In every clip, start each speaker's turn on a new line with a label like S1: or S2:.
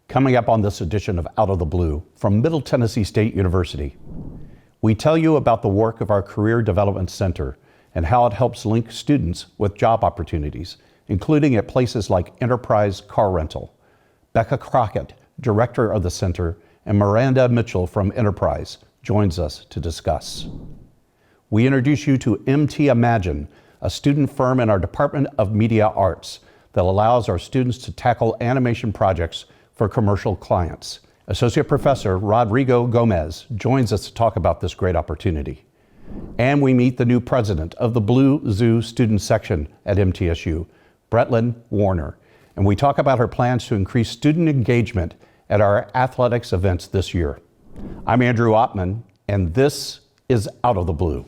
S1: Coming up on this edition of Out of the Blue from Middle Tennessee State University, we tell you about the work of our Career Development Center and how it helps link students with job opportunities, including at places like Enterprise Car Rental. Becca Crockett, director of the center, and Miranda Mitchell from Enterprise joins us to discuss. We introduce you to MT Imagine, a student firm in our Department of Media Arts that allows our students to tackle animation projects for commercial clients. Associate Professor Rodrigo Gomez joins us to talk about this great opportunity. And we meet the new president of the Blue Zoo student section at MTSU, Bretlin Warner. And we talk about her plans to increase student engagement at our athletics events this year. I'm Andrew Ottman, and this is Out of the Blue.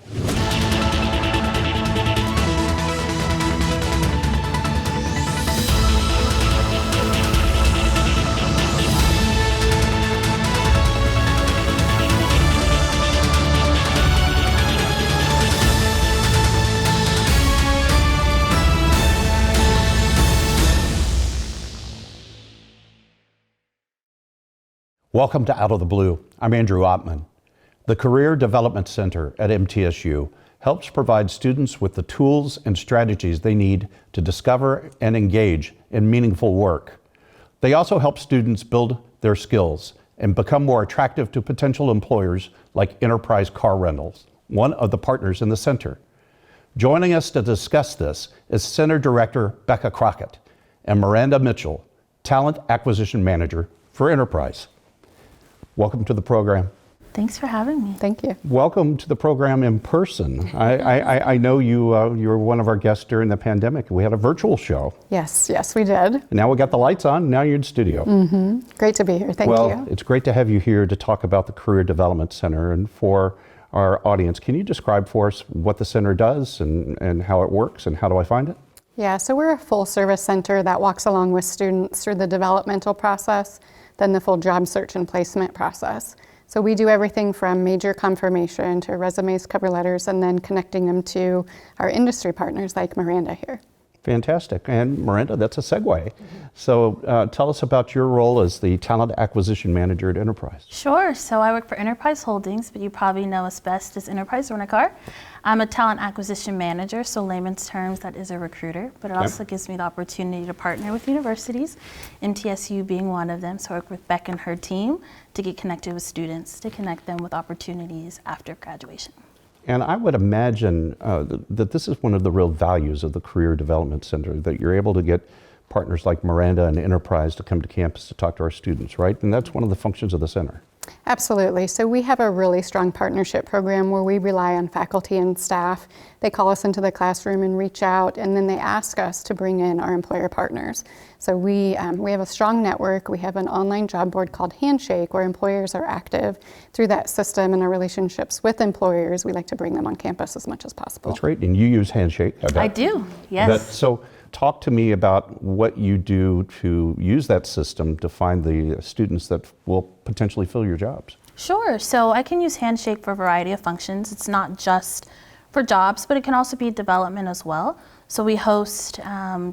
S1: Welcome to Out of the Blue. I'm Andrew Ottman. The Career Development Center at MTSU helps provide students with the tools and strategies they need to discover and engage in meaningful work. They also help students build their skills and become more attractive to potential employers like Enterprise Car Rentals, one of the partners in the center. Joining us to discuss this is Center Director Becca Crockett and Miranda Mitchell, Talent Acquisition Manager for Enterprise. Welcome to the program.
S2: Thanks for having me.
S3: Thank you.
S1: Welcome to the program in person. I know you were one of our guests during the pandemic. We had a virtual show.
S3: Yes, we did.
S1: And now we got the lights on. Now you're in studio.
S3: Great to be here. Thank you.
S1: Well, it's great to have you here to talk about the Career Development Center. And for our audience, can you describe for us what the center does and how it works and how do I find it?
S3: Yeah, so we're a full service center that walks along with students through the developmental process, then the full job search and placement process. So we do everything from major confirmation to resumes, cover letters, and then connecting them to our industry partners like Miranda here.
S1: Fantastic. And Miranda, that's a segue. So tell us about your role as the Talent Acquisition Manager at Enterprise.
S2: Sure. So I work for Enterprise Holdings, but you probably know us best as Enterprise Rent-A-Car. I'm a Talent Acquisition Manager, so layman's terms, that is a recruiter, but it also gives me the opportunity to partner with universities, MTSU being one of them. So I work with Beck and her team to get connected with students, to connect them with opportunities after graduation.
S1: And I would imagine that this is one of the real values of the Career Development Center, that you're able to get partners like Miranda and Enterprise to come to campus to talk to our students, right? And that's one of the functions of the center.
S3: Absolutely. So we have a really strong partnership program where we rely on faculty and staff. They call us into the classroom and reach out, and then they ask us to bring in our employer partners. So we have a strong network. We have an online job board called Handshake where employers are active. Through that system and our relationships with employers, we like to bring them on campus as much as possible.
S1: That's great. And you use Handshake, I bet.
S2: I do, yes.
S1: So talk to me about what you do to use that system to find the students that will potentially fill your jobs.
S2: Sure. So I can use Handshake for a variety of functions. It's not just for jobs, but it can also be development as well. So we host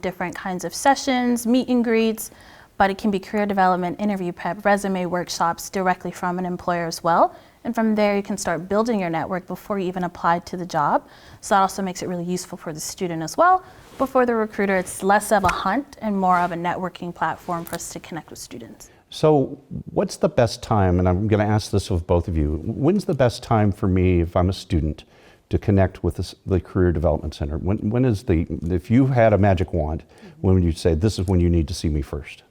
S2: different kinds of sessions, meet and greets, but it can be career development, interview prep, resume workshops directly from an employer as well. And from there, you can start building your network before you even apply to the job. So that also makes it really useful for the student as well. But for the recruiter, it's less of a hunt and more of a networking platform for us to connect with students.
S1: So what's the best time, and I'm going to ask this of both of you, when's the best time for me if I'm a student to connect with the Career Development Center? When is if you had a magic wand, when would you say this is when you need to see me first?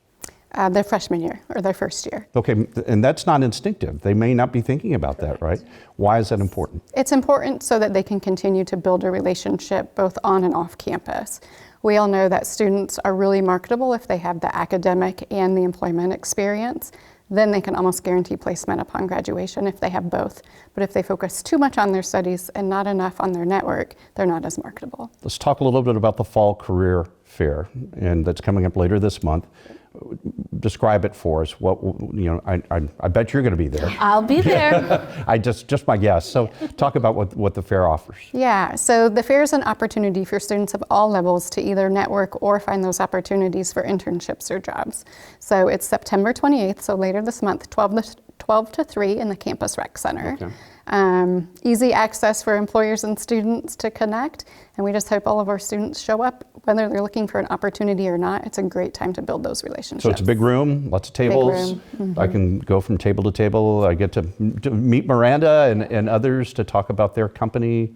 S3: Their freshman year or their first year.
S1: Okay, and that's not instinctive. They may not be thinking about that, right? Why is that important?
S3: It's important so that they can continue to build a relationship both on and off campus. We all know that students are really marketable if they have the academic and the employment experience. Then they can almost guarantee placement upon graduation if they have both. But if they focus too much on their studies and not enough on their network, they're not as marketable.
S1: Let's talk a little bit about the Fall Career Fair, and that's coming up later this month. describe it for us. What, you know, I bet you're going to be there.
S2: I'll be there.
S1: I just my guess. So talk about what the fair offers.
S3: Yeah, so the fair is an opportunity for students of all levels to either network or find those opportunities for internships or jobs. So it's September 28th, so later this month, 12 to 3 in the Campus Rec Center.
S1: Okay.
S3: Easy access for employers and students to connect, and we just hope all of our students show up, whether they're looking for an opportunity or not. It's a great time to build those relationships.
S1: So it's a big room, lots of tables.
S3: room.
S1: I can go from table to table. I get to meet Miranda and others to talk about their company,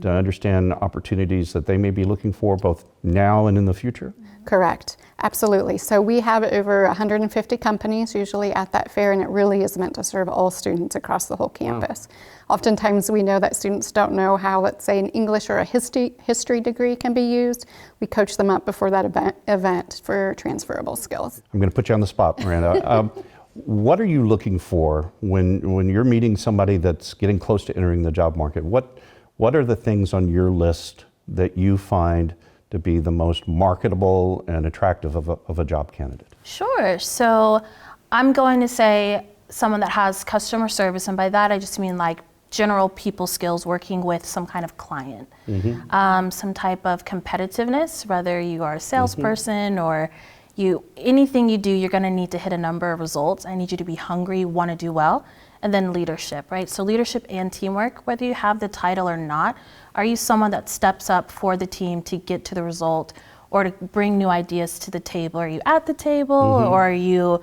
S1: to understand opportunities that they may be looking for both now and in the future.
S3: Correct, absolutely. So we have over 150 companies usually at that fair, and it really is meant to serve all students across the whole campus. Oftentimes we know that students don't know how, let's say, an English or a history degree can be used. We coach them up before that event for transferable skills.
S1: I'm going to put you on the spot, Miranda. What are you looking for when you're meeting somebody that's getting close to entering the job market? What are the things on your list that you find to be the most marketable and attractive of a job candidate?
S2: Sure. So I'm going to say someone that has customer service, and by that I just mean like general people skills, working with some kind of client, some type of competitiveness, whether you are a salesperson or anything you do, you're going to need to hit a number of results. I need you to be hungry, want to do well. And then leadership, right? So leadership and teamwork, whether you have the title or not, are you someone that steps up for the team to get to the result or to bring new ideas to the table? Are you at the table or are you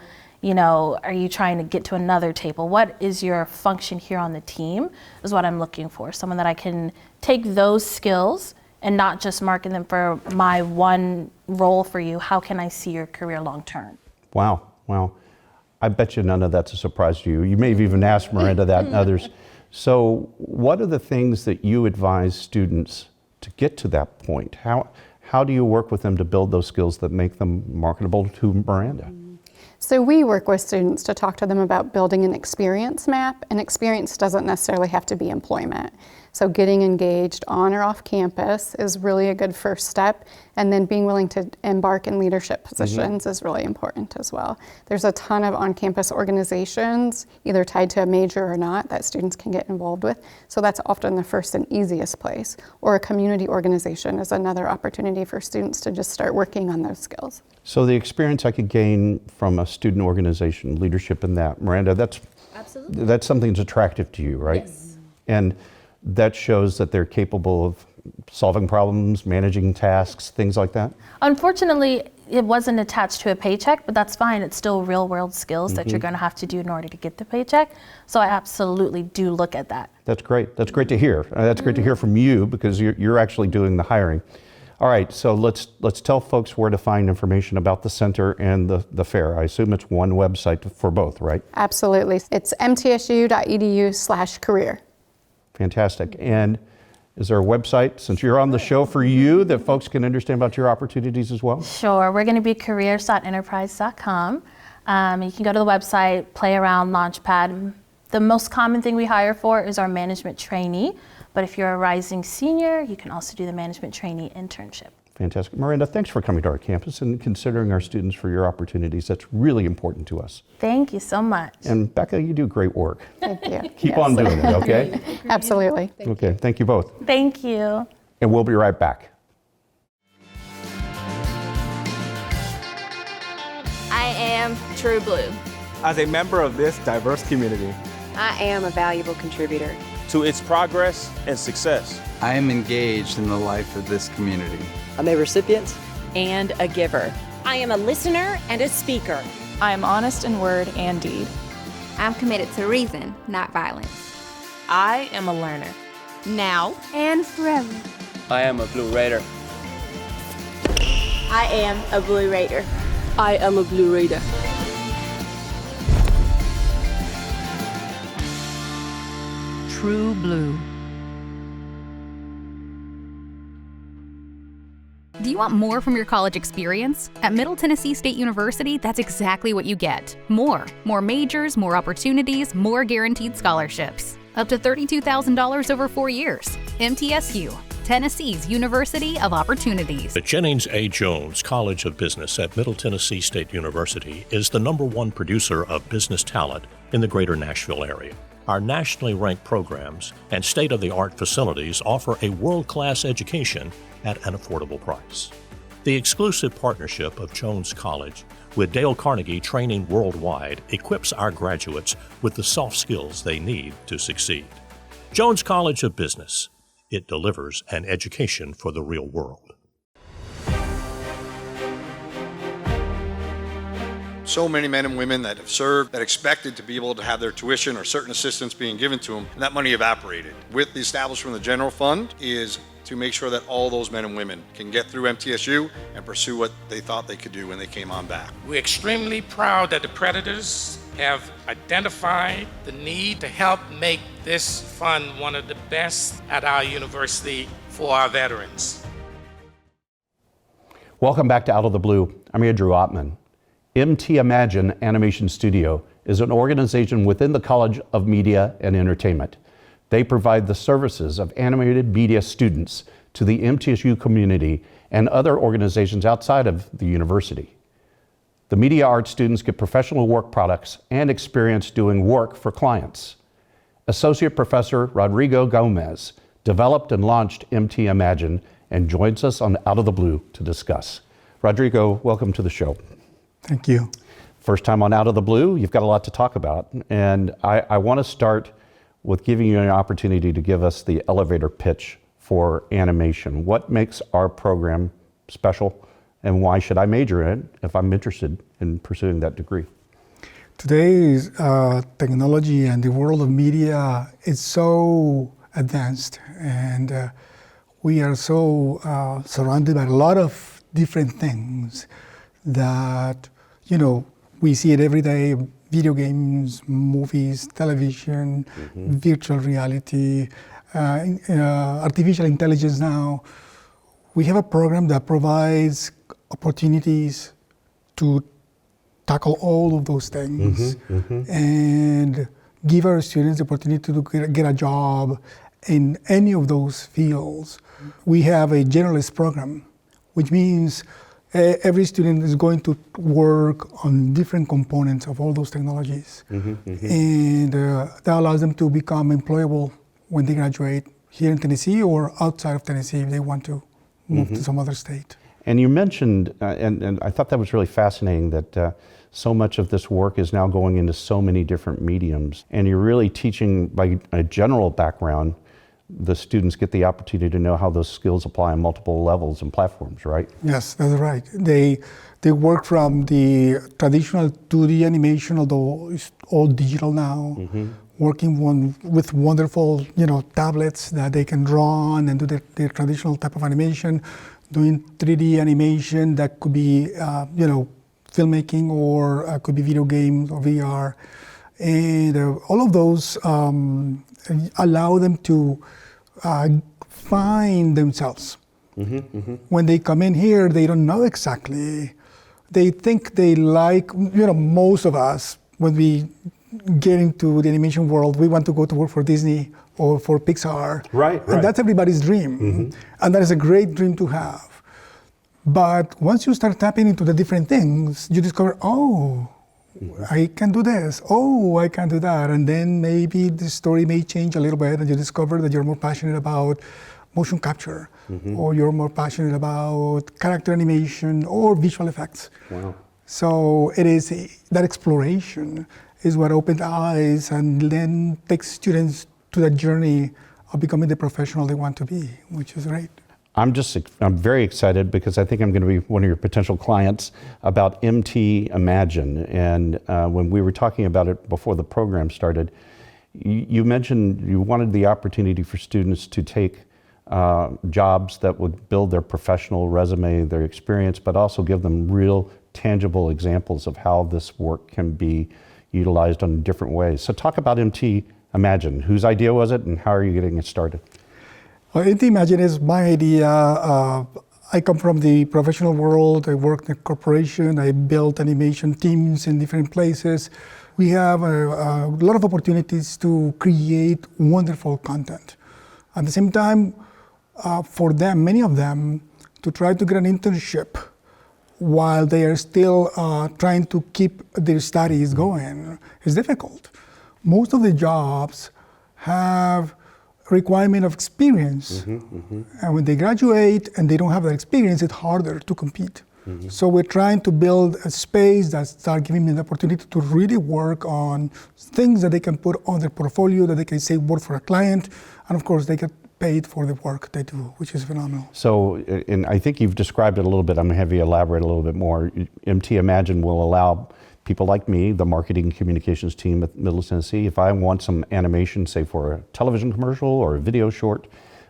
S2: trying to get to another table? What is your function here on the team is what I'm looking for. Someone that I can take those skills and not just market them for my one role for you. How can I see your career long term?
S1: Wow. I bet you none of that's a surprise to you. You may have even asked Miranda that and others. So what are the things that you advise students to get to that point? How do you work with them to build those skills that make them marketable to Miranda?
S3: So we work with students to talk to them about building an experience map, and experience doesn't necessarily have to be employment. So getting engaged on or off campus is really a good first step, and then being willing to embark in leadership positions is really important as well. There's a ton of on-campus organizations, either tied to a major or not, that students can get involved with. So that's often the first and easiest place. Or a community organization is another opportunity for students to just start working on those skills.
S1: So the experience I could gain from a student organization, leadership in that, Miranda, that's something that's attractive to you, right?
S4: Yes.
S1: And that shows that they're capable of solving problems, managing tasks, things like that?
S2: Unfortunately, it wasn't attached to a paycheck, but that's fine. It's still real world skills that you're going to have to do in order to get the paycheck. So I absolutely do look at that.
S1: That's great. That's great to hear. That's great to hear from you because you're actually doing the hiring. All right, so let's tell folks where to find information about the center and the fair. I assume it's one website for both, right?
S3: Absolutely. It's mtsu.edu/career.
S1: Fantastic. And is there a website, since you're on the show for you, that folks can understand about your opportunities as well?
S2: Sure. We're going to be careers.enterprise.com. You can go to the website, play around, Launchpad. The most common thing we hire for is our management trainee. But if you're a rising senior, you can also do the management trainee internship.
S1: Fantastic. Miranda, thanks for coming to our campus and considering our students for your opportunities. That's really important to us.
S2: Thank you so much.
S1: And Becca, you do great work.
S3: Thank you.
S1: Keep on doing it, okay?
S3: Absolutely.
S1: Okay, thank you both.
S2: Thank you.
S1: And we'll be right back.
S5: I am True Blue.
S6: As a member of this diverse community,
S7: I am a valuable contributor
S8: to its progress and success.
S9: I am engaged in the life of this community.
S10: I'm a recipient
S4: and a giver.
S11: I am a listener and a speaker.
S12: I am honest in word and deed.
S13: I'm committed to reason, not violence.
S4: I am a learner.
S11: Now
S13: and forever.
S14: I am a Blue Raider.
S5: I am a Blue Raider.
S10: I am a Blue Raider.
S15: True Blue.
S16: Do you want more from your college experience? At Middle Tennessee State University, that's exactly what you get. More majors, more opportunities, more guaranteed scholarships. Up to $32,000 over 4 years. MTSU. Tennessee's University of Opportunities.
S17: The Jennings A. Jones College of Business at Middle Tennessee State University is the #1 producer of business talent in the greater Nashville area. Our nationally ranked programs and state-of-the-art facilities offer a world-class education at an affordable price. The exclusive partnership of Jones College with Dale Carnegie Training Worldwide equips our graduates with the soft skills they need to succeed. Jones College of Business. It delivers an education for the real world.
S18: So many men and women that have served that expected to be able to have their tuition or certain assistance being given to them, and that money evaporated. With the establishment of the general fund is to make sure that all those men and women can get through MTSU and pursue what they thought they could do when they came on back.
S19: We're extremely proud that the Predators have identified the need to help make this fund one of the best at our university for our veterans.
S1: Welcome back to Out of the Blue. I'm Andrew Ottman. MT Imagine Animation Studio is an organization within the College of Media and Entertainment. They provide the services of animated media students to the MTSU community and other organizations outside of the university. The media arts students get professional work products and experience doing work for clients. Associate Professor Rodrigo Gomez developed and launched MT Imagine and joins us on Out of the Blue to discuss. Rodrigo, welcome to the show.
S20: Thank you.
S1: First time on Out of the Blue, you've got a lot to talk about. And I want to start with giving you an opportunity to give us the elevator pitch for animation. What makes our program special, and why should I major in it if I'm interested in pursuing that degree?
S20: Today's technology and the world of media is so advanced, and we are so surrounded by a lot of different things that, you know, we see it every day: video games, movies, television, virtual reality, artificial intelligence now. We have a program that provides opportunities to tackle all of those things and give our students the opportunity to get a job in any of those fields. We have a generalist program, which means every student is going to work on different components of all those technologies. And that allows them to become employable when they graduate here in Tennessee or outside of Tennessee if they want to move to some other state.
S1: And you mentioned, and I thought that was really fascinating, that so much of this work is now going into so many different mediums, and you're really teaching by a general background. The students get the opportunity to know how those skills apply on multiple levels and platforms, right?
S20: Yes, that's right. They work from the traditional 2D animation, although it's all digital now, working with wonderful, tablets that they can draw on and do their traditional type of animation, doing 3D animation that could be, filmmaking, or could be video games or VR. And all of those allow them to find themselves. When they come in here, they don't know exactly. They think they like, most of us, when we get into the animation world, we want to go to work for Disney or for Pixar.
S1: Right.
S20: And that's everybody's dream. And that is a great dream to have. But once you start tapping into the different things, you discover, I can do this. I can do that. And then maybe the story may change a little bit, and you discover that you're more passionate about motion capture, or you're more passionate about character animation or visual effects.
S1: Wow.
S20: So it is that exploration is what opens eyes and then takes students to that journey of becoming the professional they want to be, which is great.
S1: I'm very excited because I think I'm going to be one of your potential clients about MT Imagine. And when we were talking about it before the program started, you mentioned you wanted the opportunity for students to take jobs that would build their professional resume, their experience, but also give them real tangible examples of how this work can be utilized in different ways. So talk about MT Imagine. Whose idea was it, and how are you getting it started?
S20: MT Imagine is my idea. I come from the professional world. I worked in a corporation. I built animation teams in different places. We have a lot of opportunities to create wonderful content. At the same time, for them, many of them, to try to get an internship while they are still trying to keep their studies going is difficult. Most of the jobs have requirement of experience. And when they graduate and they don't have that experience, it's harder to compete. So we're trying to build a space that starts giving them the opportunity to really work on things that they can put on their portfolio, that they can say work for a client, and of course they get paid for the work they do, which is phenomenal.
S1: So, and I think you've described it a little bit. I'm going to have you elaborate a little bit more. MT Imagine will allow people like me, the marketing and communications team at Middle Tennessee, if I want some animation, say for a television commercial or a video short,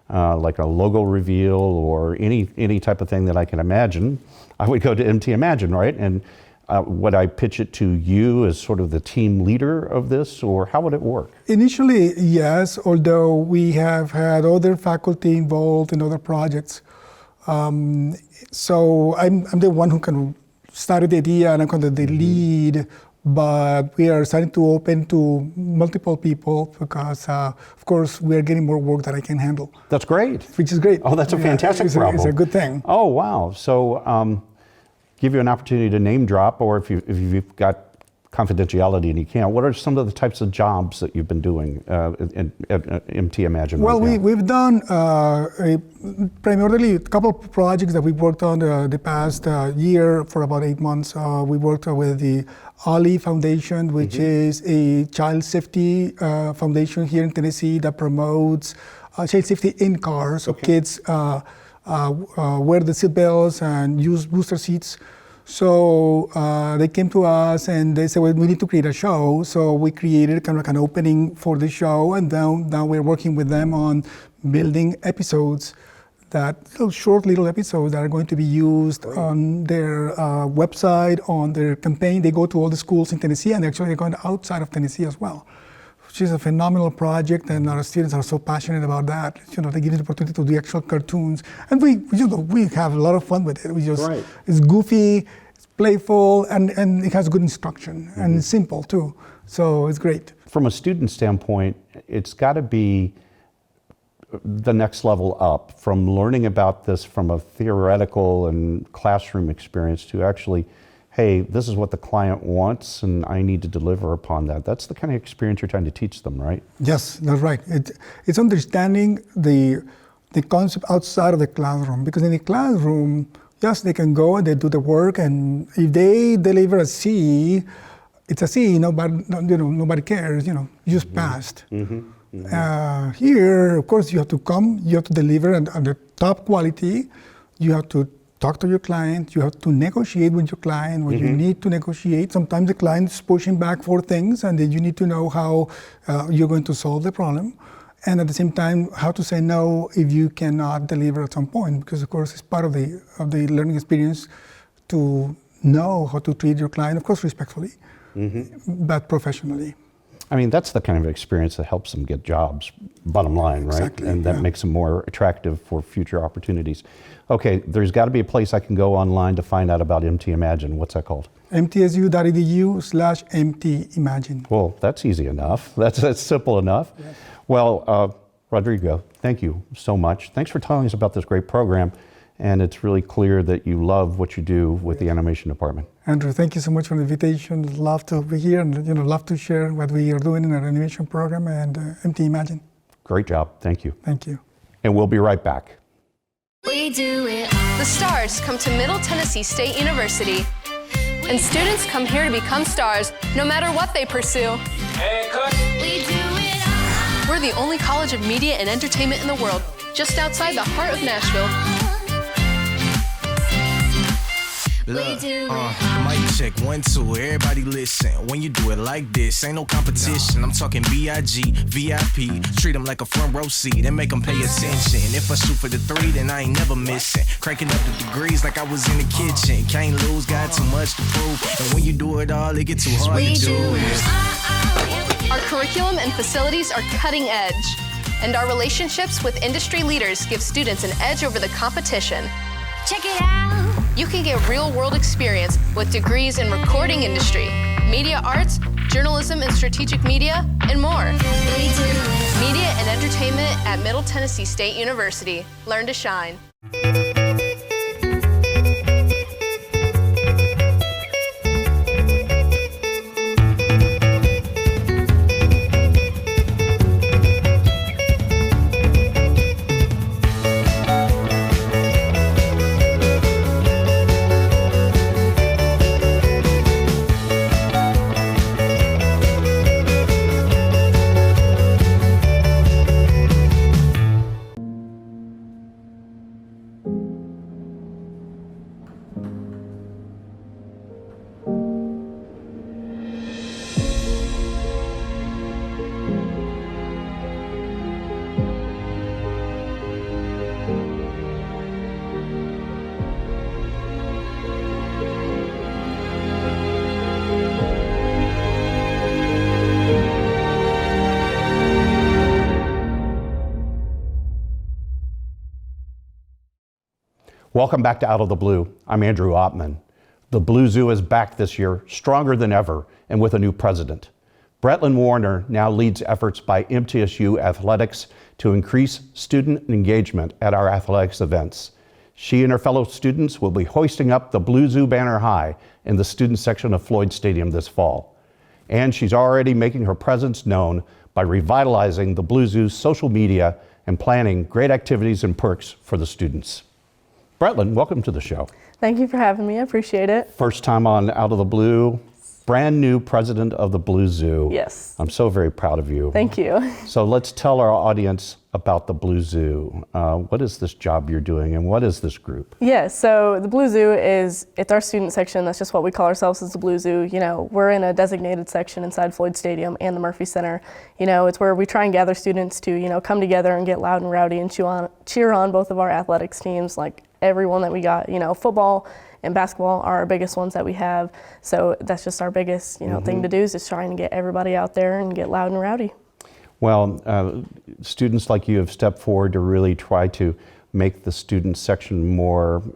S1: like a logo reveal or any type of thing that I can imagine, I would go to MT Imagine, right? And would I pitch it to you as sort of the team leader of this, or how would it work?
S20: Initially, yes, although we have had other faculty involved in other projects. So I'm the one who can start the idea and I'm kind of the lead, but we are starting to open to multiple people because, of course, we are getting more work that I can handle.
S1: That's great.
S20: Which is great.
S1: Oh, that's a fantastic problem.
S20: It's a good thing.
S1: Oh, wow. So give you an opportunity to name drop, or if you've got confidentiality and you can't, what are some of the types of jobs that you've been doing at MT Imagine?
S20: Well,
S1: right now?
S20: we've done primarily a couple of projects that we worked on the past year for about 8 months. We worked with the Ali Foundation, which is a child safety foundation here in Tennessee that promotes child safety in cars. So kids wear the seatbelts and use booster seats. So they came to us and they said, well, we need to create a show. So we created kind of like an opening for the show, and now we're working with them on building episodes, short little episodes that are going to be used on their website, on their campaign. They go to all the schools in Tennessee, and actually they're going outside of Tennessee as well, which is a phenomenal project, and our students are so passionate about that. You know, they give us the opportunity to do actual cartoons, and we have a lot of fun with it. It's goofy, it's playful, and it has good instruction, and it's simple too. So it's great.
S1: From a student standpoint, it's got to be the next level up from learning about this from a theoretical and classroom experience to actually, hey, this is what the client wants and I need to deliver upon that. That's the kind of experience you're trying to teach them, right?
S20: Yes, that's right. It's understanding the concept outside of the classroom, because in the classroom, yes, they can go and they do the work, and if they deliver a C, it's a C, nobody cares, you just passed. Here, of course, you have to come, you have to deliver at the top quality, you have to talk to your client, you have to negotiate with your client when you need to negotiate. Sometimes the client is pushing back for things, and then you need to know how you're going to solve the problem. And at the same time, how to say no if you cannot deliver at some point, because of course it's part of the learning experience to know how to treat your client, of course respectfully, but professionally.
S1: I mean, that's the kind of experience that helps them get jobs, bottom line, right?
S20: Exactly,
S1: and that makes them more attractive for future opportunities. Okay, there's got to be a place I can go online to find out about MT Imagine. What's that called?
S20: mtsu.edu/MT Imagine.
S1: Well, that's easy enough. That's simple enough. Yes. Well, Rodrigo, thank you so much. Thanks for telling us about this great program. And it's really clear that you love what you do with the animation department.
S20: Andrew, thank you so much for the invitation. Love to be here and love to share what we are doing in our animation program and MT Imagine.
S1: Great job. Thank you.
S20: Thank you.
S1: And we'll be right back.
S21: We do it. The stars come to Middle Tennessee State University, and students come here to become stars, no matter what they pursue. We do it. We're the only college of media and entertainment in the world, just outside the heart of Nashville.
S22: Look, mic check, 1, 2, everybody listen. When you do it like this, ain't no competition. I'm talking B.I.G., VIP. Treat them like a front row seat and make them pay attention. If I shoot for the 3, then I ain't never missing. Cranking up the degrees like I was in the kitchen. Can't lose, got too much to prove. And when you do it all, it get too hard to do it.
S21: Our curriculum and facilities are cutting edge. And our relationships with industry leaders give students an edge over the competition. Check it out. You can get real-world experience with degrees in recording industry, media arts, journalism and strategic media, and more. Media and entertainment at Middle Tennessee State University. Learn to shine.
S1: Welcome back to Out of the Blue. I'm Andrew Ottman. The Blue Zoo is back this year, stronger than ever, and with a new president. Bretlin Warner now leads efforts by MTSU Athletics to increase student engagement at our athletics events. She and her fellow students will be hoisting up the Blue Zoo banner high in the student section of Floyd Stadium this fall. And she's already making her presence known by revitalizing the Blue Zoo's social media and planning great activities and perks for the students. Bretlin, welcome to the show.
S2: Thank you for having me. I appreciate it.
S1: First time on Out of the Blue, brand new president of the Blue Zoo.
S2: Yes.
S1: I'm so very proud of you.
S2: Thank you.
S1: So let's tell our audience about the Blue Zoo. What is this job you're doing and what is this group?
S2: Yeah, so the Blue Zoo it's our student section. That's just what we call ourselves as the Blue Zoo. You know, we're in a designated section inside Floyd Stadium and the Murphy Center. You know, it's where we try and gather students to, you know, come together and get loud and rowdy and cheer on both of our athletics teams, like everyone that we got. You know, football and basketball are our biggest ones that we have. So that's just our biggest, you know, thing to do is just trying to get everybody out there and get loud and rowdy.
S1: Well, students like you have stepped forward to really try to make the student section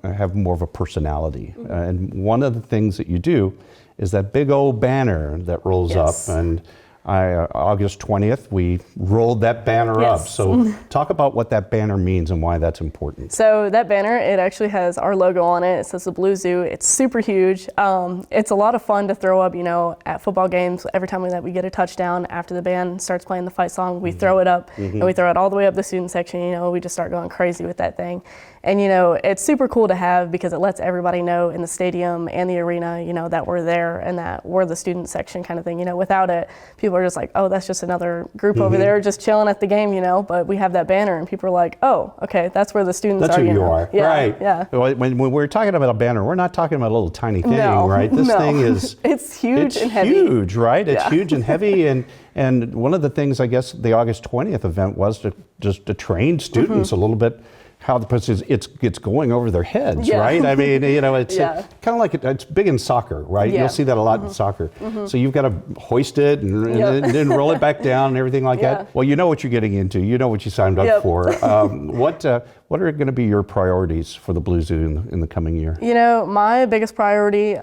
S1: have more of a personality. And one of the things that you do is that big old banner that rolls up. And August 20th, we rolled that banner up. So talk about what that banner means and why that's important.
S2: So that banner, it actually has our logo on it. It says the Blue Zoo. It's super huge. It's a lot of fun to throw up, you know, at football games. Every time that we get a touchdown, after the band starts playing the fight song, we throw it up and we throw it all the way up the student section. You know, we just start going crazy with that thing. And, you know, it's super cool to have because it lets everybody know in the stadium and the arena, you know, that we're there and that we're the student section kind of thing. You know, without it, people are just like, oh, that's just another group over there just chilling at the game, you know, but we have that banner and people are like, oh, okay, that's where the students
S1: that's
S2: are.
S1: That's who you
S2: know?
S1: are,
S2: yeah,
S1: right.
S2: Yeah.
S1: When we're talking about a banner, we're not talking about a little tiny thing,
S2: no,
S1: right? This
S2: no.
S1: thing is...
S2: it's huge and heavy.
S1: It's huge, right? It's huge and heavy. And one of the things, I guess, the August 20th event was to train students a little bit how the process it's going over their heads, right? I mean, you know, it's kind of like it's big in soccer, right? You'll see that a lot in soccer. So you've got to hoist it and then roll it back down and everything like that. Well, you know what you're getting into. You know what you signed up for. What are going to be your priorities for the Blue Zoo in the coming year?
S2: You know, my biggest priority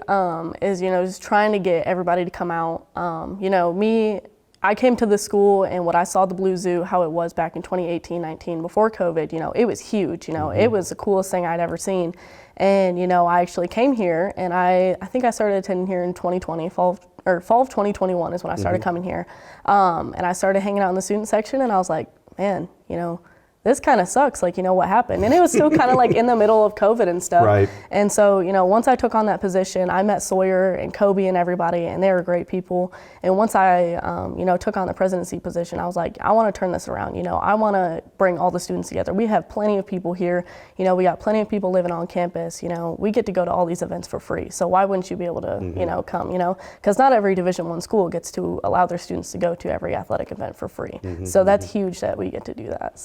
S2: is, you know, just trying to get everybody to come out. You know, I came to the school and what I saw the Blue Zoo, how it was back in 2018-19 before COVID, you know, it was huge, you know, it was the coolest thing I'd ever seen. And, you know, I actually came here and I think I started attending here in 2020, fall of 2021 is when I started coming here. And I started hanging out in the student section and I was like, man, you know, this kind of sucks, like, you know, what happened? And it was still kind of like in the middle of COVID and stuff.
S1: Right.
S2: And so, you know, once I took on that position, I met Sawyer and Kobe and everybody, and they were great people. And once I, you know, took on the presidency position, I was like, I want to turn this around. You know, I want to bring all the students together. We have plenty of people here. You know, we got plenty of people living on campus. You know, we get to go to all these events for free. So why wouldn't you be able to, you know, come, you know, because not every Division I school gets to allow their students to go to every athletic event for free. So that's huge that we get to do that,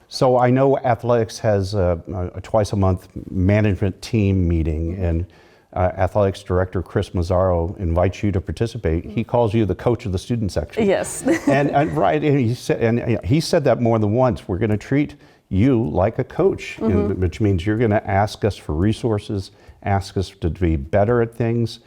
S1: So I know athletics has a twice a month management team meeting, and athletics director Chris Mazzaro invites you to participate. He calls you the coach of the student section.
S2: Yes.
S1: and right, and he said that more than once. We're going to treat you like a coach, which means you're going to ask us for resources, ask us to be better at things.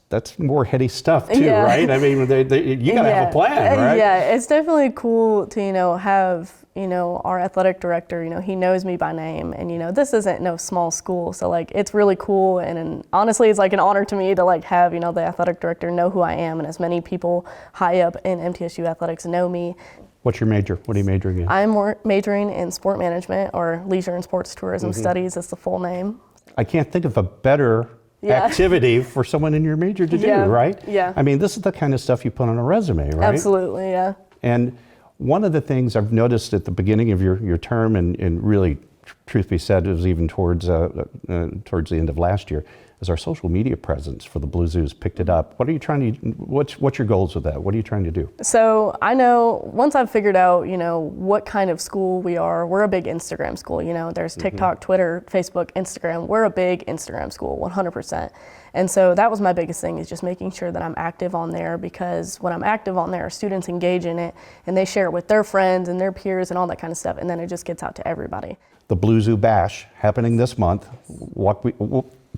S1: That's more heady stuff too,
S2: Yeah.
S1: right? I mean, you got to have a plan, right?
S2: Yeah, it's definitely cool to, have, our athletic director, he knows me by name, and, this isn't no small school. So, like, it's really cool. And honestly, it's like an honor to me to, like, have, the athletic director know who I am, and as many people high up in MTSU athletics know me.
S1: What's your major? What are you majoring in?
S2: I'm majoring in sport management, or leisure and sports tourism studies is the full name.
S1: I can't think of a better activity for someone in your major to do, right?
S2: Yeah.
S1: I mean, this is the kind of stuff you put on a resume, right?
S2: Absolutely, yeah.
S1: And one of the things I've noticed at the beginning of your term, and really, truth be said, it was even towards the end of last year, is our social media presence for the Blue Zoos picked it up. What are you trying to? What's your goals with that? What are you trying to do? So
S2: I know once I've figured out, what kind of school we are, we're a big Instagram school. There's TikTok, Twitter, Facebook, Instagram. We're a big Instagram school, 100%. And so that was my biggest thing, is just making sure that I'm active on there, because when I'm active on there, students engage in it and they share it with their friends and their peers and all that kind of stuff, and then it just gets out to everybody. The Blue Zoo Bash happening this month.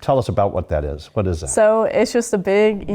S2: Tell us about what that is. What is that? So it's just a big,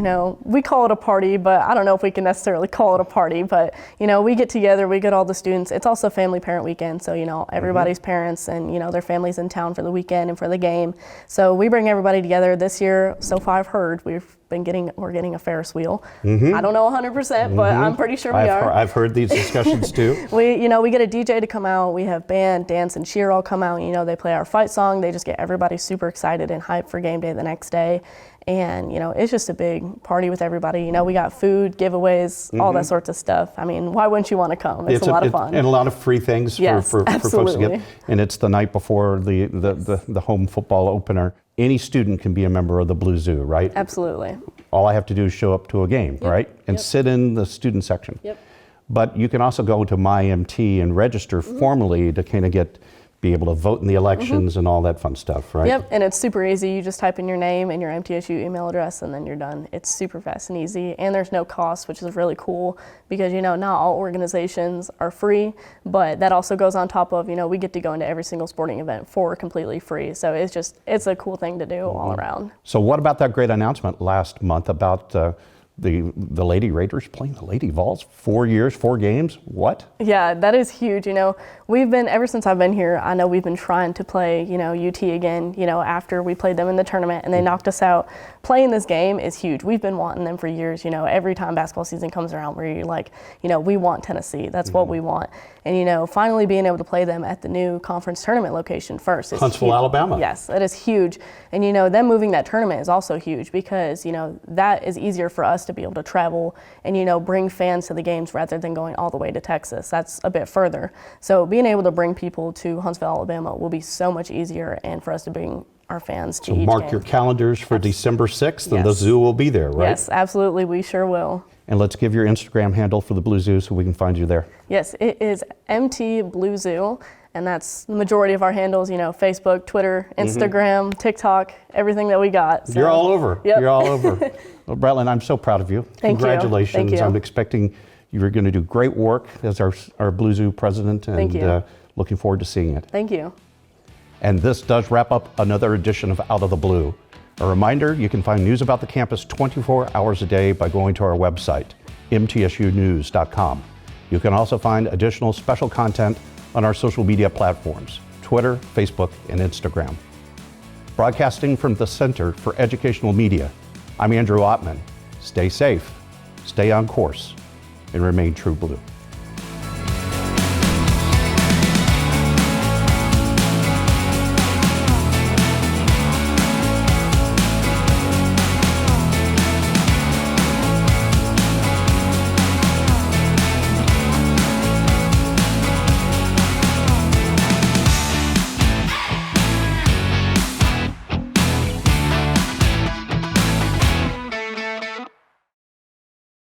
S2: we call it a party, but I don't know if we can necessarily call it a party, but, we get together, we get all the students. It's also family parent weekend. So, everybody's parents and, their families in town for the weekend and for the game. So we bring everybody together this year. So far I've heard we're getting a Ferris wheel. I don't know 100%, but I'm pretty sure we are.
S1: I've heard these discussions too.
S2: We get a DJ to come out. We have band, dance, and cheer all come out. They play our fight song. They just get everybody super excited and hyped for game day the next day. And, it's just a big party with everybody. We got food, giveaways, all that sorts of stuff. I mean, why wouldn't you want to come? It's a lot of fun.
S1: And a lot of free things for folks to get. And it's the night before the home football opener. Any student can be a member of the Blue Zoo, right?
S2: Absolutely.
S1: All I have to do is show up to a game, right? And sit in the student section. But you can also go to MyMT and register formally to kind of be able to vote in the elections and all that fun stuff, right?
S2: Yep, and it's super easy. You just type in your name and your MTSU email address, and then you're done. It's super fast and easy, and there's no cost, which is really cool, because not all organizations are free, but that also goes on top of, we get to go into every single sporting event for completely free. So it's a cool thing to do all around. So what about that great announcement last month about the Lady Raiders playing the Lady Vols? 4 years, 4 games, what? Yeah, that is huge. We've been, ever since I've been here, I know we've been trying to play, UT again, after we played them in the tournament and they knocked us out. Playing this game is huge. We've been wanting them for years. Every time basketball season comes around, we're like, we want Tennessee. That's what we want. And, finally being able to play them at the new conference tournament location first is
S1: Huntsville,
S2: huge.
S1: Alabama.
S2: Yes, it is huge. And, them moving that tournament is also huge, because, that is easier for us to be able to travel and, bring fans to the games rather than going all the way to Texas. That's a bit further. So being able to bring people to Huntsville, Alabama will be so much easier, and for us to bring our fans to each game. So mark your calendars for December 6th, and the zoo will be there, right? Yes, absolutely. We sure will. And let's give your Instagram handle for the Blue Zoo so we can find you there. Yes, it is MT Blue Zoo, and that's the majority of our handles, Facebook, Twitter, Instagram, TikTok, everything that we got. So. You're all over. Yep. You're all over. Well, Bretlin, I'm so proud of you. Thank you. Congratulations. Thank you. I'm expecting you're going to do great work as our Blue Zoo president, and Thank you. Looking forward to seeing it. Thank you. And this does wrap up another edition of Out of the Blue. A reminder, you can find news about the campus 24 hours a day by going to our website, mtsunews.com. You can also find additional special content on our social media platforms, Twitter, Facebook, and Instagram. Broadcasting from the Center for Educational Media, I'm Andrew Ottman. Stay safe, stay on course, and remain true blue.